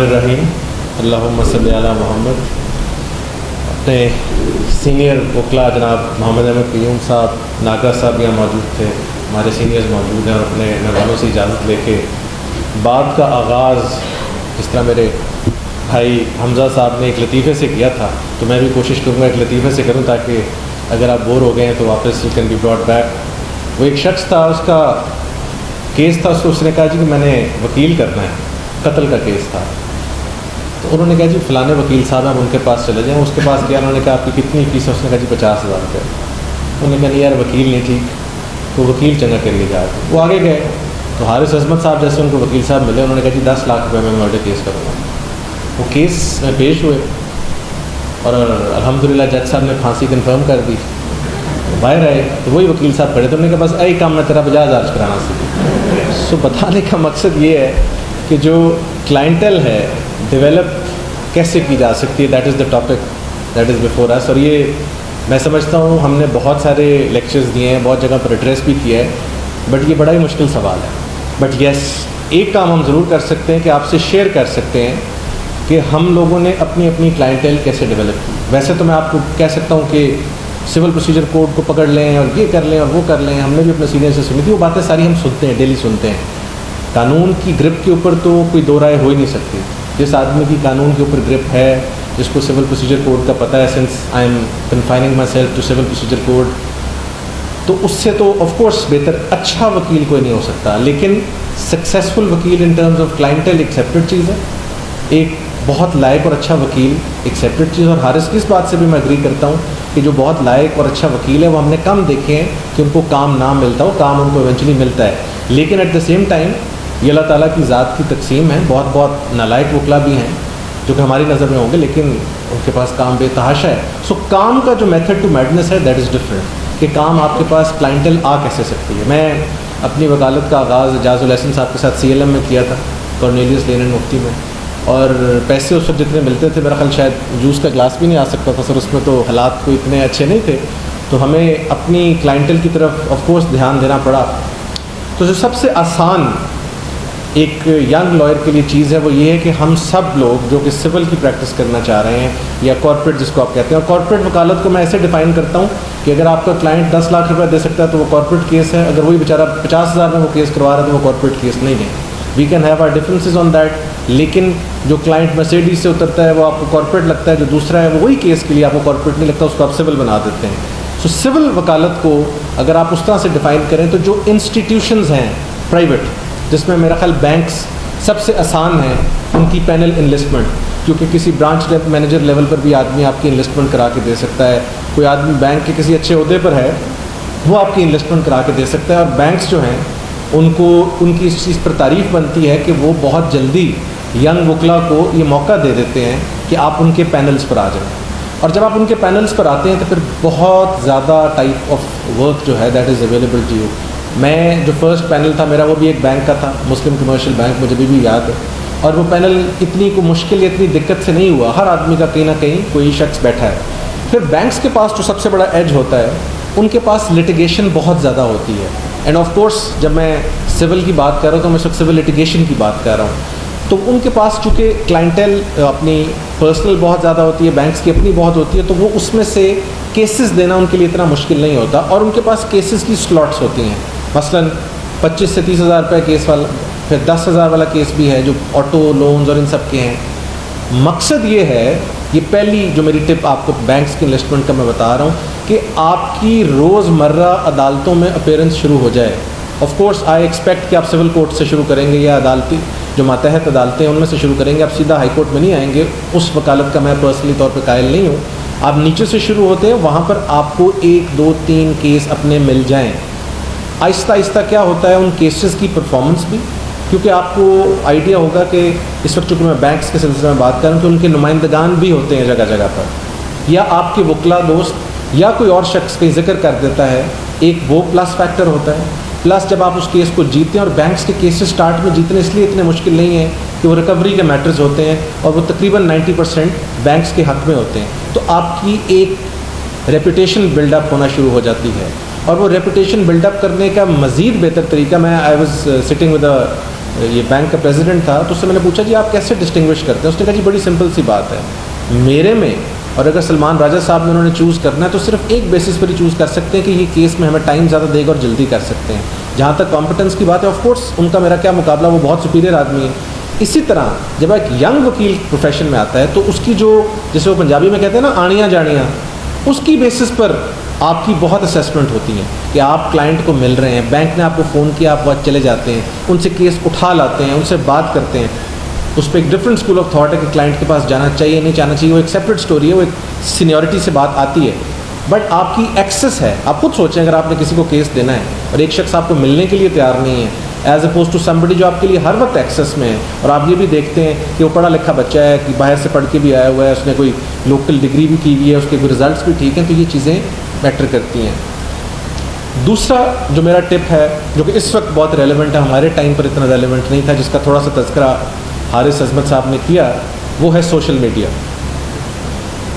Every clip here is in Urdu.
الرحیم اللہم صلی علی محمد. اپنے سینئر وکلا جناب محمد احمد قیوم صاحب ناگرہ صاحب یہاں موجود تھے, ہمارے سینئرز موجود ہیں, اور اپنے مہمانوں سے اجازت لے کے بات کا آغاز جس طرح میرے بھائی حمزہ صاحب نے ایک لطیفے سے کیا تھا, تو میں بھی کوشش کروں گا ایک لطیفے سے کروں تاکہ اگر آپ بور ہو گئے ہیں تو واپس you can be brought back. وہ ایک شخص تھا, اس کا کیس تھا, اس نے کہا جی کہ میں نے وکیل کرنا ہے, قتل کا کیس تھا. تو انہوں نے کہا جی فلانے وکیل صاحب ہیں, ان کے پاس چلے جائیں. اس کے پاس گیا, انہوں نے کہا آپ کی کتنی فیس ہے؟ اس نے کہا جی 50,000 روپے. انہوں نے کہا نہیں یار وکیل نہیں ٹھیک, تو وکیل چنگا کریے جا کے. وہ آگے گئے تو حارث عظمت صاحب جیسے ان کو وکیل صاحب ملے, انہوں نے کہا جی 10 لاکھ روپے میں مرڈر کیس کروں گا. وہ کیس میں پیش ہوئے اور الحمدللہ جج صاحب نے پھانسی کنفرم کر دی. باہر آئے تو وہی وکیل صاحب کھڑے, تو انہوں نے کہا بس یہی کام میں تیرا 50,000 کرانا سی. سو بتانے کا مقصد یہ ہے کہ جو کلائنٹل ہے ڈیولپ کیسے کی جا سکتی ہے, that is the topic that is before us. اور یہ میں سمجھتا ہوں ہم نے بہت سارے لیکچرز دیے ہیں, بہت جگہ پر ایڈریس بھی کیا ہے, بٹ یہ بڑا ہی مشکل سوال ہے. بٹ یس, ایک کام ہم ضرور کر سکتے ہیں کہ آپ سے شیئر کر سکتے ہیں کہ ہم لوگوں نے اپنی اپنی کلائنٹل کیسے ڈیولپ کی. ویسے تو میں آپ کو کہہ سکتا ہوں کہ سول پروسیجر کوڈ کو پکڑ لیں اور یہ کر لیں اور وہ کر لیں, ہم نے بھی اپنے سینئر سے سنی تھی, وہ باتیں ساری ہم سنتے ہیں, ڈیلی سنتے ہیں. قانون کی گرپ کے اوپر تو کوئی دو رائے ہو ہی نہیں سکتی. جس آدمی کی قانون کے اوپر گرپ ہے, جس کو سول پروسیجر کوڈ کا پتہ ہے, since I am confining myself to civil procedure code, تو اس سے تو آف کورس بہتر اچھا وکیل کوئی نہیں ہو سکتا. لیکن سکسیزفل وکیل ان ٹرمز آف کلائنٹل ایک سیپریٹ چیز ہے, ایک بہت لائق اور اچھا وکیل ایک سیپریٹ چیز. اور حارث کی اس بات سے بھی میں اگری کرتا ہوں کہ جو بہت لائق اور اچھا وکیل ہے وہ ہم نے کم دیکھے ہیں کہ ان کو کام نہ ملتا ہو, کام ان کو ایونچولی ملتا ہے. لیکن ایٹ دا سیم ٹائم یہ اللہ تعالیٰ کی ذات کی تقسیم ہے, بہت بہت نالائق وکلا بھی ہیں جو کہ ہماری نظر میں ہوں گے لیکن ان کے پاس کام بے تحاشا ہے. سو کام کا جو میتھڈ ٹو میڈنس ہے دیٹ از ڈفرینٹ, کہ کام آپ کے پاس کلائنٹل آ کیسے سکتی ہے. میں اپنی وکالت کا آغاز اعجاز الحسن صاحب کے ساتھ CLM میں کیا تھا, کارنیلیس لین اینڈ مفتی میں, اور پیسے اس وقت جتنے ملتے تھے میرا خیال شاید جوس کا گلاس بھی نہیں آ سکتا تھا سر, اس میں تو حالات کوئی اتنے اچھے نہیں تھے. تو ہمیں اپنی کلائنٹل کی طرف آف کورس دھیان دینا پڑا. تو جو سب سے آسان ایک ینگ لائر کے لیے چیز ہے وہ یہ ہے کہ ہم سب لوگ جو کہ سول کی پریکٹس کرنا چاہ رہے ہیں یا کارپوریٹ جس کو آپ کہتے ہیں, اور کارپوریٹ وکالت کو میں ایسے ڈیفائن کرتا ہوں کہ اگر آپ کا کلائنٹ 10 لاکھ روپے دے سکتا ہے تو وہ کارپوریٹ کیس ہے, اگر وہی بیچارہ 50,000 میں وہ کیس کروا رہا ہے تو وہ کارپوریٹ کیس نہیں ہے. We can have our differences on that. لیکن جو کلائنٹ مرسیڈیز سے اترتا ہے وہ آپ کو کارپوریٹ لگتا ہے, جو دوسرا ہے وہ وہی کیس کے لیے آپ کو کارپوریٹ نہیں لگتا, اس کو آپ سول بنا دیتے ہیں. سو سول وکالت کو اگر آپ اس طرح سے ڈیفائن کریں تو جو انسٹیٹیوشنز ہیں پرائیویٹ, جس میں میرا خیال بینکس سب سے آسان ہیں, ان کی پینل انلسٹمنٹ, کیونکہ کسی برانچ مینیجر لیول پر بھی آدمی آپ کی انلسٹمنٹ کرا کے دے سکتا ہے. کوئی آدمی بینک کے کسی اچھے عہدے پر ہے وہ آپ کی انلسٹمنٹ کرا کے دے سکتا ہے. اور بینکس جو ہیں ان کو ان کی اس چیز پر تعریف بنتی ہے کہ وہ بہت جلدی ینگ وکلا کو یہ موقع دے دیتے ہیں کہ آپ ان کے پینلز پر آ جائیں. اور جب آپ ان کے پینلز پر آتے ہیں تو پھر بہت زیادہ ٹائپ آف ورک جو ہے that is available to you. میں جو فرسٹ پینل تھا میرا وہ بھی ایک بینک کا تھا, مسلم کمرشل بینک, مجھے بھی یاد ہے. اور وہ پینل اتنی کو مشکل یا اتنی دقت سے نہیں ہوا, ہر آدمی کا کہیں نہ کہیں کوئی شخص بیٹھا ہے. پھر بینکس کے پاس جو سب سے بڑا ایج ہوتا ہے ان کے پاس لٹیگیشن بہت زیادہ ہوتی ہے. اینڈ آف کورس جب میں سول کی بات کر رہا ہوں تو میں اس وقت سول لٹیگیشن کی بات کر رہا ہوں. تو ان کے پاس چونکہ کلائنٹل اپنی پرسنل بہت زیادہ ہوتی ہے, بینکس کی اپنی بہت ہوتی ہے, تو وہ اس میں سے کیسز دینا ان کے لیے اتنا مشکل نہیں ہوتا. اور ان کے پاس کیسز کی سلاٹس ہوتی ہیں, مثلاً 25 سے 30,000 روپے کیس والا, پھر 10,000 والا کیس بھی ہے جو آٹو لونز اور ان سب کے ہیں. مقصد یہ ہے, یہ پہلی جو میری ٹپ آپ کو بینکس کی انویسٹمنٹ کا میں بتا رہا ہوں کہ آپ کی روز مرہ عدالتوں میں اپیرنس شروع ہو جائے. آف کورس آئی ایکسپیکٹ کہ آپ سول کورٹ سے شروع کریں گے یا عدالتی جو ماتحت عدالتیں ہیں ان میں سے شروع کریں گے, آپ سیدھا ہائی کورٹ میں نہیں آئیں گے. اس وکالت کا میں پرسنلی طور پہ قائل نہیں ہوں. آپ نیچے سے شروع ہوتے ہیں, وہاں پر آپ کو 1 2 3 کیس اپنے مل جائیں. آہستہ آہستہ کیا ہوتا ہے ان کیسز کی پرفارمنس بھی, کیونکہ آپ کو آئیڈیا ہوگا کہ اس وقت چونکہ میں بینکس کے سلسلے میں بات کر رہا ہوں تو ان کے نمائندگان بھی ہوتے ہیں جگہ جگہ پر, یا آپ کے وکلا دوست یا کوئی اور شخص کا ذکر کر دیتا ہے. ایک وہ پلس فیکٹر ہوتا ہے. پلس جب آپ اس کیس کو جیتے ہیں, اور بینکس کے کیسز سٹارٹ میں جیتنے اس لیے اتنے مشکل نہیں ہیں کہ وہ ریکوری کے میٹرز ہوتے ہیں اور وہ تقریباً 90% بینکس کے حق میں ہوتے ہیں. تو آپ کی ایک ریپوٹیشن بلڈ اپ ہونا شروع ہو جاتی ہے, اور وہ ریپوٹیشن بلڈ اپ کرنے کا مزید بہتر طریقہ, میں آئی واز سٹنگ ود یہ بینک کا پریزیڈنٹ تھا, تو اس سے میں نے پوچھا جی آپ کیسے ڈسٹنگوش کرتے ہیں؟ اس نے کہا جی بڑی سمپل سی بات ہے, میرے میں اور اگر سلمان راجہ صاحب نے انہوں نے چوز کرنا ہے تو صرف ایک بیسس پر ہی چوز کر سکتے ہیں کہ یہ کیس میں ہمیں ٹائم زیادہ دے گا اور جلدی کر سکتے ہیں. جہاں تک کمپٹنس کی بات ہے, آف کورس ان کا میرا کیا مقابلہ, وہ بہت سپیریئر آدمی ہے. اسی طرح جب ایک ینگ وکیل پروفیشن میں آتا ہے تو اس کی جو, جسے وہ پنجابی میں کہتے ہیں نا آڑیاں جاڑیاں, اس کی بیسس پر آپ کی بہت اسیسمنٹ ہوتی ہے کہ آپ کلائنٹ کو مل رہے ہیں, بینک نے آپ کو فون کیا, آپ وقت چلے جاتے ہیں, ان سے کیس اٹھا لاتے ہیں, ان سے بات کرتے ہیں. اس پہ ایک ڈفرینٹ اسکول آف تھاٹ ہے کہ کلائنٹ کے پاس جانا چاہیے نہیں جانا چاہیے, وہ ایک سیپریٹ اسٹوری ہے, وہ ایک سینیورٹی سے بات آتی ہے. بٹ آپ کی ایکسیس ہے, آپ خود سوچیں اگر آپ نے کسی کو کیس دینا ہے اور ایک شخص آپ کو ملنے کے لیے تیار نہیں ہے, ایز اپوز ٹو سمبڈی جو آپ کے لیے ہر وقت ایکسیس میں ہے, اور آپ یہ بھی دیکھتے ہیں کہ وہ پڑھا لکھا بچہ ہے, کہ باہر سے پڑھ کے بھی آیا ہوا ہے, اس نے کوئی لوکل ڈگری بھی کی ہوئی ہے, اس کے کوئی ریزلٹس بھی ٹھیک ہیں, تو یہ چیزیں میٹر کرتی ہیں. دوسرا جو میرا ٹپ ہے جو کہ اس وقت بہت ریلیونٹ ہے, ہمارے ٹائم پر اتنا ریلیونٹ نہیں تھا, جس کا تھوڑا سا تذکرہ حارث عظمت صاحب نے کیا, وہ ہے سوشل میڈیا.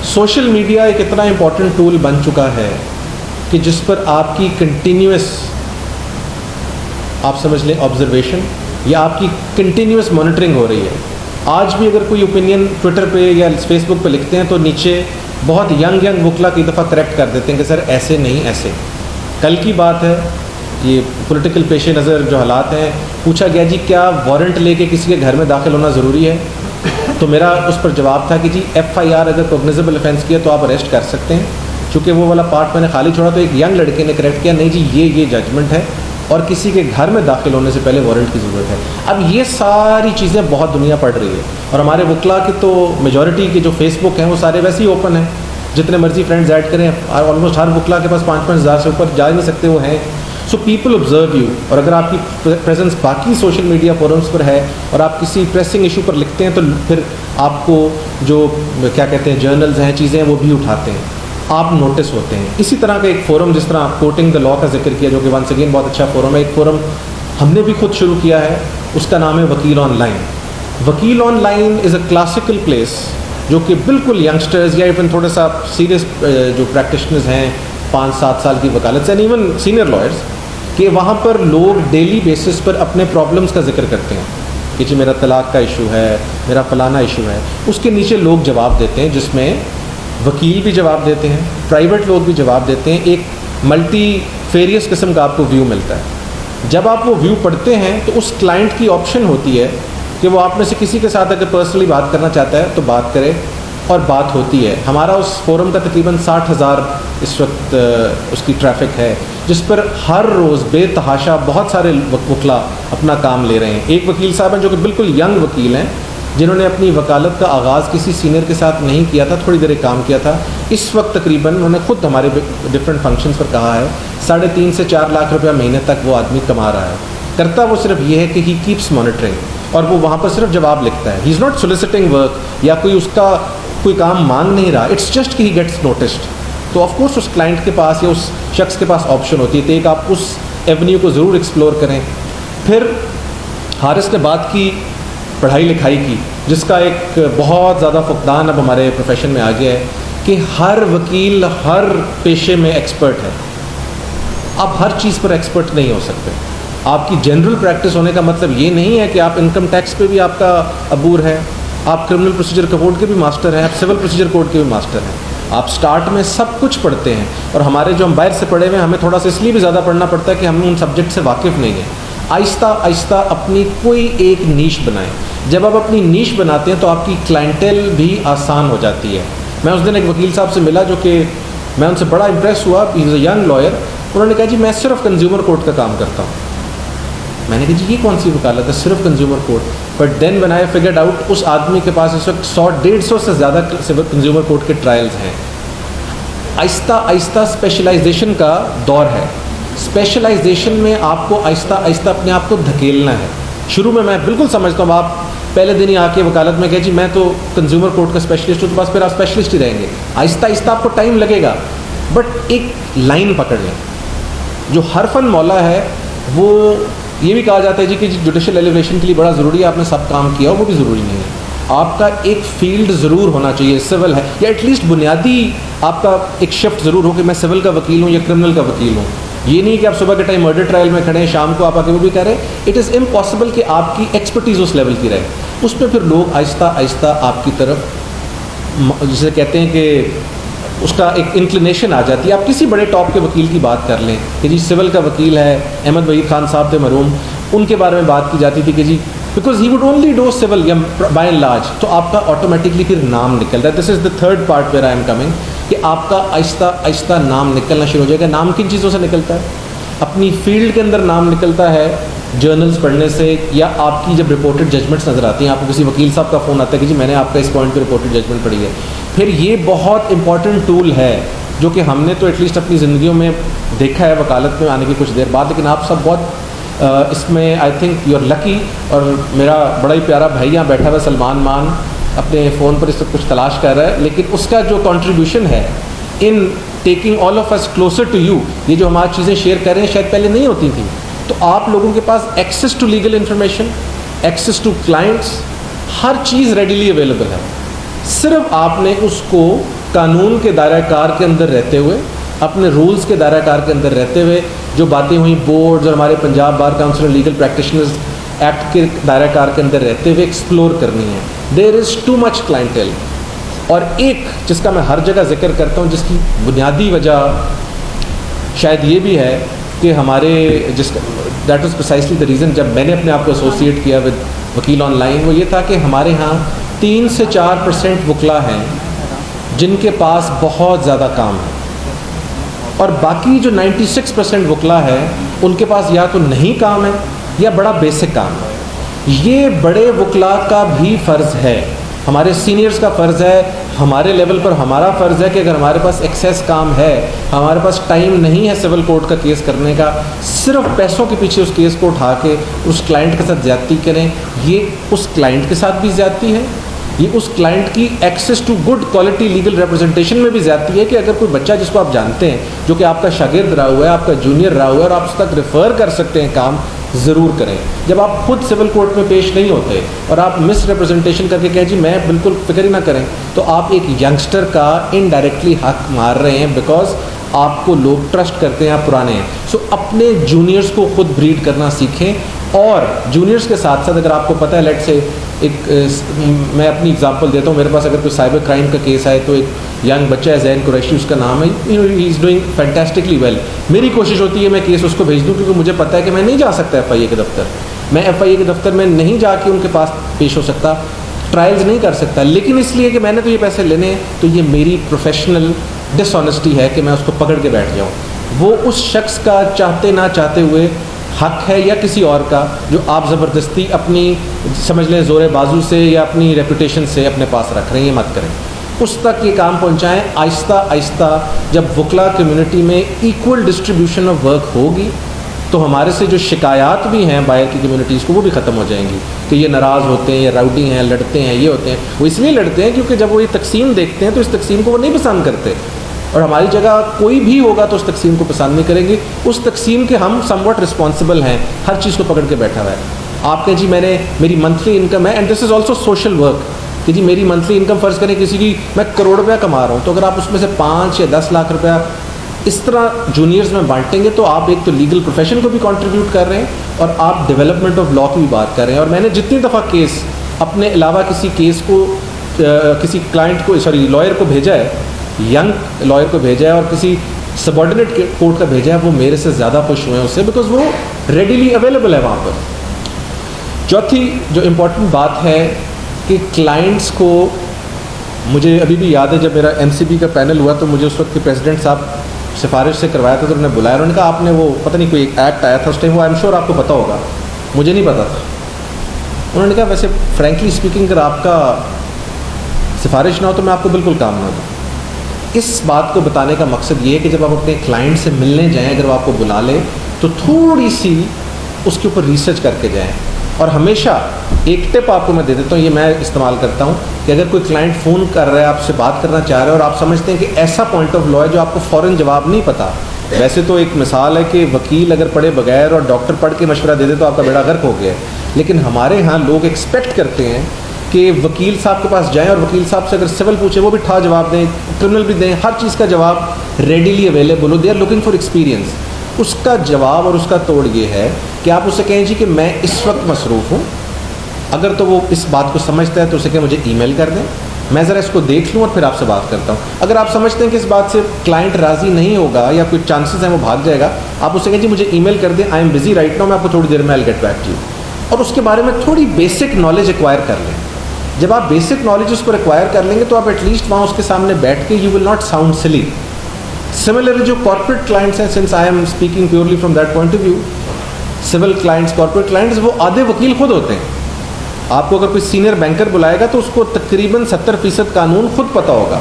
سوشل میڈیا ایک اتنا امپورٹنٹ ٹول بن چکا ہے کہ جس پر آپ کی کنٹینیوس, آپ سمجھ لیں آبزرویشن یا آپ کی کنٹینیوس مانیٹرنگ ہو رہی ہے. آج بھی اگر کوئی اوپینین ٹویٹر پہ یا فیس بک پہ لکھتے ہیں تو نیچے بہت ینگ وکلا کی دفعہ کریکٹ کر دیتے ہیں کہ سر ایسے نہیں ایسے. کل کی بات ہے, یہ پولیٹیکل پیش نظر جو حالات ہیں, پوچھا گیا جی کیا وارنٹ لے کے کسی کے گھر میں داخل ہونا ضروری ہے؟ تو میرا اس پر جواب تھا کہ جی FIR اگر کوگنیزیبل offense کیا تو آپ اریسٹ کر سکتے ہیں. چونکہ وہ والا پارٹ میں نے خالی چھوڑا تو ایک ینگ لڑکے نے کریکٹ کیا, نہیں جی یہ ججمنٹ ہے اور کسی کے گھر میں داخل ہونے سے پہلے وارنٹ کی ضرورت ہے. اب یہ ساری چیزیں بہت دنیا پڑھ رہی ہے, اور ہمارے وکلا کی تو میجورٹی کے جو فیس بک ہیں وہ سارے ویسے ہی اوپن ہیں, جتنے مرضی فرینڈز ایڈ کریں, آلموسٹ ہر وکلا کے پاس 5-5 ہزار سے اوپر جا نہیں سکتے وہ ہیں. سو پیپل آبزرو یو, اور اگر آپ کی پریزنس باقی سوشل میڈیا فورمز پر ہے اور آپ کسی پریسنگ ایشو پر لکھتے ہیں تو پھر آپ کو جو کیا کہتے ہیں جرنلز ہیں, چیزیں ہیں, وہ بھی اٹھاتے ہیں, آپ نوٹس ہوتے ہیں. اسی طرح کا ایک فورم جس طرح کوٹنگ دا لا کا ذکر کیا, جو کہ ونس اگین بہت اچھا فورم ہے, ایک فورم ہم نے بھی خود شروع کیا ہے, اس کا نام ہے وکیل آن لائن. وکیل on line is a classical place جو کہ بالکل ینگسٹرز یا ایون تھوڑا سا سیریس جو پریکٹیشنرز ہیں 5-7 سال کی وکالت سے, اینڈ ایون سینئر لائرز, کہ وہاں پر لوگ ڈیلی بیسس پر اپنے پرابلمس کا ذکر کرتے ہیں کہ جی میرا طلاق کا ایشو ہے, میرا فلانا ایشو ہے. اس کے نیچے لوگ جواب دیتے ہیں, جس میں وکیل بھی جواب دیتے ہیں, پرائیویٹ لوگ بھی جواب دیتے ہیں. ایک ملٹی فیریس قسم کا آپ کو ویو ملتا ہے. جب آپ وہ ویو پڑھتے ہیں تو اس کلائنٹ کی آپشن ہوتی ہے کہ وہ آپ میں سے کسی کے ساتھ اگر پرسنلی بات کرنا چاہتا ہے تو بات کرے, اور بات ہوتی ہے. ہمارا اس فورم کا تقریباً 60,000 اس وقت اس کی ٹریفک ہے, جس پر ہر روز بے تحاشا بہت سارے وکلا اپنا کام لے رہے ہیں. ایک وکیل صاحب ہیں جو کہ بالکل ینگ وکیل ہیں, جنہوں نے اپنی وکالت کا آغاز کسی سینئر کے ساتھ نہیں کیا تھا, تھوڑی دیر ایک کام کیا تھا. اس وقت تقریباً انہوں نے خود ہمارے ڈفرینٹ فنکشنز پر کہا ہے 3.5 سے 4 لاکھ روپیہ مہینے تک وہ آدمی کما رہا ہے. کرتا وہ صرف یہ ہے کہ ہی کیپس مانیٹرنگ, اور وہ وہاں پر صرف جواب لکھتا ہے. ہی از ناٹ سولیسٹنگ ورک یا کوئی اس کا کوئی کام مانگ نہیں رہا, اٹس جسٹ کہ ہی گیٹس نوٹسڈ. تو آف کورس اس کلائنٹ کے پاس یا اس شخص کے پاس آپشن ہوتی ہے, تو ایک آپ اس ایونیو کو ضرور ایکسپلور کریں. پھر حارث نے بات کی پڑھائی لکھائی کی, جس کا ایک بہت زیادہ فقدان اب ہمارے پروفیشن میں آ گیا ہے کہ ہر وکیل ہر پیشے میں ایکسپرٹ ہے. آپ ہر چیز پر ایکسپرٹ نہیں ہو سکتے. آپ کی جنرل پریکٹس ہونے کا مطلب یہ نہیں ہے کہ آپ انکم ٹیکس پہ بھی آپ کا عبور ہے, آپ کرمنل پروسیجر کوڈ کے بھی ماسٹر ہیں, آپ سول پروسیجر کوڈ کے بھی ماسٹر ہیں. آپ سٹارٹ میں سب کچھ پڑھتے ہیں, اور ہمارے جو ہم باہر سے پڑھے ہوئے ہیں ہمیں تھوڑا سا اس لیے بھی زیادہ پڑھنا پڑتا ہے کہ ہم ان سبجیکٹ سے واقف نہیں ہیں. آہستہ آہستہ اپنی کوئی ایک نیش بنائیں. جب آپ اپنی نیش بناتے ہیں تو آپ کی کلائنٹیل بھی آسان ہو جاتی ہے. میں اس دن ایک وکیل صاحب سے ملا جو کہ میں ان سے بڑا امپریس ہوا, ہی از اے ینگ لائر. انہوں نے کہا جی میں صرف کنزیومر کورٹ کا کام کرتا ہوں. میں نے کہا جی یہ کون سی وکالت ہے, صرف consumer court. But then when I figured out اس آدمی کے پاس اس وقت 100-150 سے زیادہ کنزیومر کورٹ کے ٹرائلز ہیں. آہستہ آہستہ اسپیشلائزیشن کا دور ہے. اسپیشلائزیشن میں آپ کو آہستہ آہستہ اپنے آپ کو دھکیلنا ہے. شروع میں بالکل سمجھتا ہوں آپ پہلے دن ہی آ کے وکالت میں کہ جی میں تو کنزیومر کورٹ کا اسپیشلسٹ ہوں, تو بس پھر آپ اسپیشلسٹ ہی رہیں گے. آہستہ آہستہ آپ کو ٹائم لگے گا, بٹ ایک لائن پکڑ لیں. جو ہر فن مولا ہے وہ یہ بھی کہا جاتا ہے جی کہ جوڈیشل ایلیویشن کے لیے بڑا ضروری ہے آپ نے سب کام کیا, وہ بھی ضروری نہیں ہے. آپ کا ایک فیلڈ ضرور ہونا چاہیے, سول ہے, یا ایٹ لیسٹ بنیادی آپ کا ایک شفٹ ضرور ہو کہ میں سول کا وکیل ہوں یا کرمنل کا وکیل ہوں. یہ نہیں کہ آپ صبح کے ٹائم مرڈر ٹرائل میں کھڑے ہیں, شام کو آپ آ کے وہ بھی کہہ رہے ہیں. اٹ از امپاسبل کہ آپ کی ایکسپرٹیز اس لیول کی رہے. اس پہ پھر لوگ آہستہ آہستہ آپ کی طرف, جسے کہتے ہیں کہ اس کا ایک انکلینیشن آ جاتی ہے. آپ کسی بڑے ٹاپ کے وکیل کی بات کر لیں کہ جی سول کا وکیل ہے احمد وحید خان صاحب تھے مرحوم, ان کے بارے میں بات کی جاتی تھی کہ جی because he would only do civil یا بائی اینڈ لارج, تو آپ کا آٹومیٹکلی پھر نام نکلتا ہے. This is the third part where I am coming, کہ آپ کا آہستہ آہستہ نام نکلنا شروع ہو جائے گا. نام کن چیزوں سے نکلتا ہے؟ اپنی فیلڈ کے اندر نام نکلتا ہے جرنلز پڑھنے سے, یا آپ کی جب رپورٹڈ ججمنٹس نظر آتی ہیں, آپ کو کسی وکیل صاحب کا فون آتا ہے کہ جی میں نے آپ کا اس پوائنٹ پہ رپورٹڈ ججمنٹ پڑھی ہے. پھر یہ بہت امپورٹنٹ ٹول ہے جو کہ ہم نے تو ایٹ لیسٹ اپنی زندگیوں میں دیکھا ہے وکالت میں آنے کی کچھ دیر بعد, لیکن آپ سب بہت اس میں I think you are lucky. اور میرا بڑا ہی پیارا بھائی یہاں بیٹھا ہوا سلمان مان اپنے فون پر اس وقت کچھ تلاش کر رہا ہے, لیکن اس کا جو کنٹریبیوشن ہے in taking all of us closer to you, یہ جو ہم آج چیزیں شیئر کر رہے ہیں شاید پہلے نہیں ہوتی تھیں. تو آپ لوگوں کے پاس access to legal information, access to clients, ہر چیز ریڈیلی اویلیبل ہے. صرف آپ نے اس کو قانون کے دائرہ کار کے اندر رہتے ہوئے, اپنے رولز کے دائرہ کار کے اندر رہتے ہوئے, جو باتیں ہوئیں بورڈز اور ہمارے پنجاب بار کاؤنسل لیگل پریکٹیشنرز ایکٹ کے دائرہ کار کے اندر رہتے ہوئے ایکسپلور کرنی ہے. دیر از ٹو مچ کلائنٹیل. اور ایک جس کا میں ہر جگہ ذکر کرتا ہوں, جس کی بنیادی وجہ شاید یہ بھی ہے کہ ہمارے that was precisely the reason جب میں نے اپنے آپ کو ایسوسیٹ کیا ود وکیل آن لائن, وہ یہ تھا کہ ہمارے ہاں 3 سے 4% وکلا ہیں جن کے پاس بہت زیادہ کام ہے, اور باقی جو 96% وکلا ہے ان کے پاس یا تو نہیں کام ہے یا بڑا بیسک کام ہے. یہ بڑے وکلا کا بھی فرض ہے, ہمارے سینئرز کا فرض ہے, ہمارے لیول پر ہمارا فرض ہے کہ اگر ہمارے پاس ایکسیس کام ہے, ہمارے پاس ٹائم نہیں ہے سول کورٹ کا کیس کرنے کا, صرف پیسوں کے پیچھے اس کیس کو اٹھا کے اس کلائنٹ کے ساتھ زیادتی کریں. یہ اس کلائنٹ کے ساتھ بھی زیادتی ہے, یہ اس کلائنٹ کی access to good quality legal representation میں بھی زیادتی ہے. کہ اگر کوئی بچہ جس کو آپ جانتے ہیں جو کہ آپ کا شاگرد رہا ہوا ہے, آپ کا جونیئر رہا ہوا ہے, اور آپ اس تک ریفر کر سکتے ہیں کام, ضرور کریں. جب آپ خود سول کورٹ میں پیش نہیں ہوتے اور آپ مس ریپرزنٹیشن کر کے کہیں جی میں بالکل فکر ہی نہ کریں, تو آپ ایک ینگسٹر کا انڈائریکٹلی حق مار رہے ہیں, بیکاز آپ کو لوگ ٹرسٹ کرتے ہیں, آپ پرانے ہیں. سو اپنے جونیئرس کو خود بریڈ کرنا سیکھیں, اور جونیئرس کے ساتھ ساتھ اگر آپ کو پتہ ہے لیٹ سے ایک میں اپنی اگزامپل دیتا ہوں, میرے پاس اگر کوئی سائبر کرائم کا کیس آئے تو ایک ینگ بچہ ہے زین قریشی اس کا نام ہے, ہی از ڈوئنگ فینٹاسٹکلی ویل. میری کوشش ہوتی ہے میں کیس اس کو بھیج دوں, کیونکہ مجھے پتہ ہے کہ میں نہیں جا سکتا ایف آئی اے کے دفتر, میں ایف آئی اے کے دفتر میں نہیں جا کے ان کے پاس پیش ہو سکتا, ٹرائلز نہیں کر سکتا, لیکن اس لیے کہ میں نے تو یہ پیسے لینے ہیں, تو یہ میری پروفیشنل ڈس آنیسٹی ہے کہ میں اس کو پکڑ کے بیٹھ جاؤں. وہ اس شخص کا چاہتے نہ چاہتے ہوئے حق ہے یا کسی اور کا, جو آپ زبردستی اپنی سمجھ لیں زور بازو سے یا اپنی ریپوٹیشن سے اپنے پاس رکھ رہے ہیں, یہ مت کریں. اس تک یہ کام پہنچائیں. آہستہ آہستہ جب وکلا کمیونٹی میں ایکول ڈسٹریبیوشن آف ورک ہوگی تو ہمارے سے جو شکایات بھی ہیں باہر کی کمیونٹیز کو, وہ بھی ختم ہو جائیں گی کہ یہ ناراض ہوتے ہیں, یہ راؤڈی ہیں, لڑتے ہیں, یہ ہوتے ہیں. وہ اس لیے لڑتے ہیں کیونکہ جب وہ یہ تقسیم دیکھتے ہیں تو اس تقسیم کو وہ نہیں پسند کرتے, اور ہماری جگہ کوئی بھی ہوگا تو اس تقسیم کو پسند نہیں کریں گے. اس تقسیم کے ہم سم واٹ رسپانسبل ہیں, ہر چیز کو پکڑ کے بیٹھا ہوا ہے. آپ کہیں جی میں نے میری منتھلی انکم ہے, and this is also social work, کہ جی میری منتھلی انکم فرض کریں کسی کی میں کروڑ روپیہ کما رہا ہوں, تو اگر آپ اس میں سے 5 یا 10 لاکھ روپیہ اس طرح جونیئرز میں بانٹیں گے تو آپ ایک تو لیگل پروفیشن کو بھی کنٹریبیوٹ کر رہے ہیں, اور آپ ڈیولپمنٹ آف لا کی بھی بات کر رہے ہیں. اور میں نے جتنی دفعہ کیس اپنے علاوہ کسی کیس کو کسی کلائنٹ کو لائر کو بھیجا ہے, ینگ لائر کو بھیجا ہے, اور کسی سبارڈینیٹ کورٹ کا بھیجا ہے, وہ میرے سے زیادہ خوش ہوئے ہیں اس سے, بیکاز وہ ریڈیلی اویلیبل ہے وہاں پر. چوتھی جو امپورٹنٹ بات ہے کہ کلائنٹس کو, مجھے ابھی بھی یاد ہے جب میرا ایم سی بی کا پینل ہوا تو مجھے اس وقت کے پریزیڈنٹ صاحب سفارش سے کروایا تھا, تو انہوں نے بلایا, انہوں نے کہا آپ نے وہ پتہ نہیں کوئی ایک ایکٹ آیا تھا اس ٹائم, وہ آئی ایم شیور آپ کو پتہ ہوگا, مجھے نہیں پتا تھا. انہوں نے کہا ویسے فرینکلی اسپیکنگ اگر آپ کا سفارش نہ ہو تو میں آپ کو بالکل کام نہ دوں. اس بات کو بتانے کا مقصد یہ ہے کہ جب آپ اپنے کلائنٹ سے ملنے جائیں, اگر وہ آپ کو بلا لے تو تھوڑی سی اس کے اوپر ریسرچ کر کے جائیں. اور ہمیشہ ایک ٹپ آپ کو میں دے دیتا ہوں, یہ میں استعمال کرتا ہوں, کہ اگر کوئی کلائنٹ فون کر رہا ہے, آپ سے بات کرنا چاہ رہا ہے, اور آپ سمجھتے ہیں کہ ایسا پوائنٹ آف لا ہے جو آپ کو فوراً جواب نہیں پتہ. ویسے تو ایک مثال ہے کہ وکیل اگر پڑھے بغیر اور ڈاکٹر پڑھ کے مشورہ دے دے تو آپ کا بیڑا غرق ہو گیا ہے, لیکن ہمارے ہاں لوگ ایکسپیکٹ کرتے ہیں کہ وکیل صاحب کے پاس جائیں اور وکیل صاحب سے اگر سول پوچھیں وہ بھی جواب دیں, کرمنل بھی دیں, ہر چیز کا جواب ریڈیلی اویلیبل ہو. They are looking for experience. اس کا جواب اور اس کا توڑ یہ ہے کہ آپ اسے کہیں جی کہ میں اس وقت مصروف ہوں. اگر تو وہ اس بات کو سمجھتا ہے تو اسے کہ مجھے ای میل کر دیں, میں ذرا اس کو دیکھ لوں اور پھر آپ سے بات کرتا ہوں. اگر آپ سمجھتے ہیں کہ اس بات سے کلائنٹ راضی نہیں ہوگا یا کوئی چانسز ہیں وہ بھاگ جائے گا, آپ اسے کہیں جی مجھے ای میل کر دیں, I am busy right now, میں آپ کو تھوڑی دیر میں I get back to you. اور اس کے بارے میں تھوڑی بیسک نالج ایکوائر کر لیں. جب آپ بیسک نالج اس کو ایکوائر کر لیں گے تو آپ ایٹ لیسٹ وہاں اس کے سامنے بیٹھ کے you will not sound silly. Similarly جو کارپوریٹ کلائنٹس ہیں, since I am speaking purely from that point of view, civil clients, corporate clients, وہ آدھے وکیل خود ہوتے ہیں. آپ کو اگر کوئی سینئر بینکر بلائے گا تو اس کو تقریباً 70% قانون خود پتہ ہوگا,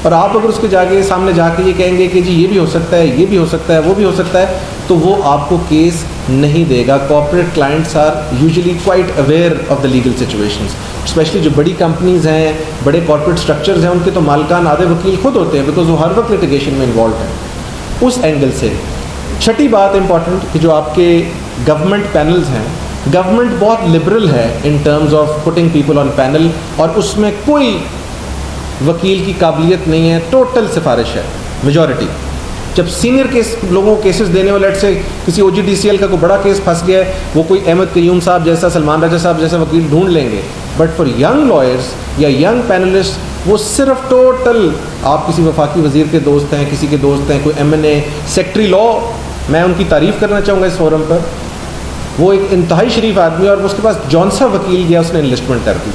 اور آپ اگر اس کے سامنے جا کے یہ کہیں گے کہ جی یہ بھی ہو سکتا ہے, یہ بھی ہو سکتا ہے, وہ بھی ہو سکتا ہے, تو وہ آپ کو کیس نہیں دے گا. Corporate clients are usually quite aware of the legal situations, especially جو بڑی کمپنیز ہیں, بڑے کارپوریٹ اسٹرکچرز ہیں, ان کے تو مالکان آدھے وکیل خود ہوتے ہیں, بیکاز وہ ہر وقت لٹیگیشن میں انوالوڈ ہیں. اس اینگل سے چھٹی بات امپورٹنٹ کہ جو آپ کے گورنمنٹ پینلز ہیں, گورنمنٹ بہت لبرل ہے in terms of putting people on panel, اور اس میں کوئی وکیل کی قابلیت نہیں ہے, ٹوٹل سفارش ہے میجورٹی. جب سینئر کیس لوگوں کو کیسز دینے والے سے کسی او جی ڈی سی ایل کا کوئی بڑا کیس پھنس گیا ہے, وہ کوئی احمد قیوم صاحب جیسا, سلمان راجہ صاحب جیسا وکیل ڈھونڈ لیں گے. بٹ فار ینگ لائرس یا ینگ پینلسٹ, وہ صرف ٹوٹل, آپ کسی وفاقی وزیر کے دوست ہیں, کسی کے دوست ہیں, کوئی ایم این اے, سیکٹری لا, میں ان کی تعریف کرنا چاہوں گا اس فورم پر, وہ ایک انتہائی شریف آدمی ہے, اور اس کے پاس جون سا وکیل گیا, اس نے انلسٹمنٹ کر دی.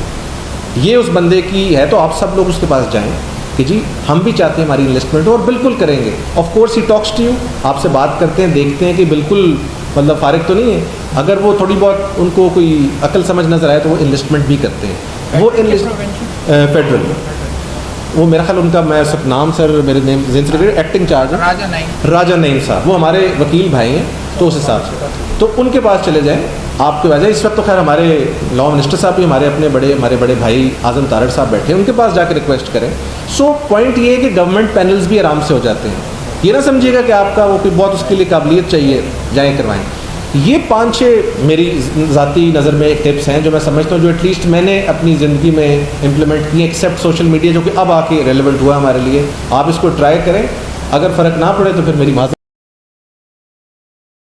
یہ اس بندے کی ہے, تو آپ سب لوگ اس کے پاس جائیں کہ جی ہم بھی چاہتے ہیں ہماری انویسٹمنٹ, اور بالکل کریں گے. Of course he talks to you, آپ سے بات کرتے ہیں, دیکھتے ہیں کہ بالکل مطلب فارغ تو نہیں ہے. اگر وہ تھوڑی بہت ان کو کوئی عقل سمجھ نظر آئے تو وہ انویسٹمنٹ بھی کرتے ہیں. وہ فیڈرل, وہ میرا خیال ان کا, میں سب نام سر میرے نیم ایکٹنگ چارج راجہ نعیم صاحب, وہ ہمارے وکیل بھائی ہیں, تو اس حساب سے تو ان کے پاس چلے جائیں. آپ کے وجہ اس وقت تو خیر ہمارے لا منسٹر صاحب بھی ہمارے بڑے بھائی اعظم تارڑ صاحب بیٹھے ہیں, ان کے پاس جا کے ریکویسٹ کریں. سو پوائنٹ یہ ہے کہ گورنمنٹ پینلز بھی آرام سے ہو جاتے ہیں. یہ نہ سمجھیے گا کہ آپ کا وہ کوئی بہت اس کے لیے قابلیت چاہیے, جائیں کروائیں. یہ 5-6 میری ذاتی نظر میں ایک ٹپس ہیں جو میں سمجھتا ہوں, جو ایٹ لیسٹ میں نے اپنی زندگی میں امپلیمنٹ کی, ایکسیپٹ سوشل میڈیا جو کہ اب آ کے ریلیونٹ ہوا ہمارے لیے. آپ اس کو ٹرائی کریں, اگر فرق نہ پڑے تو پھر میری معذرت.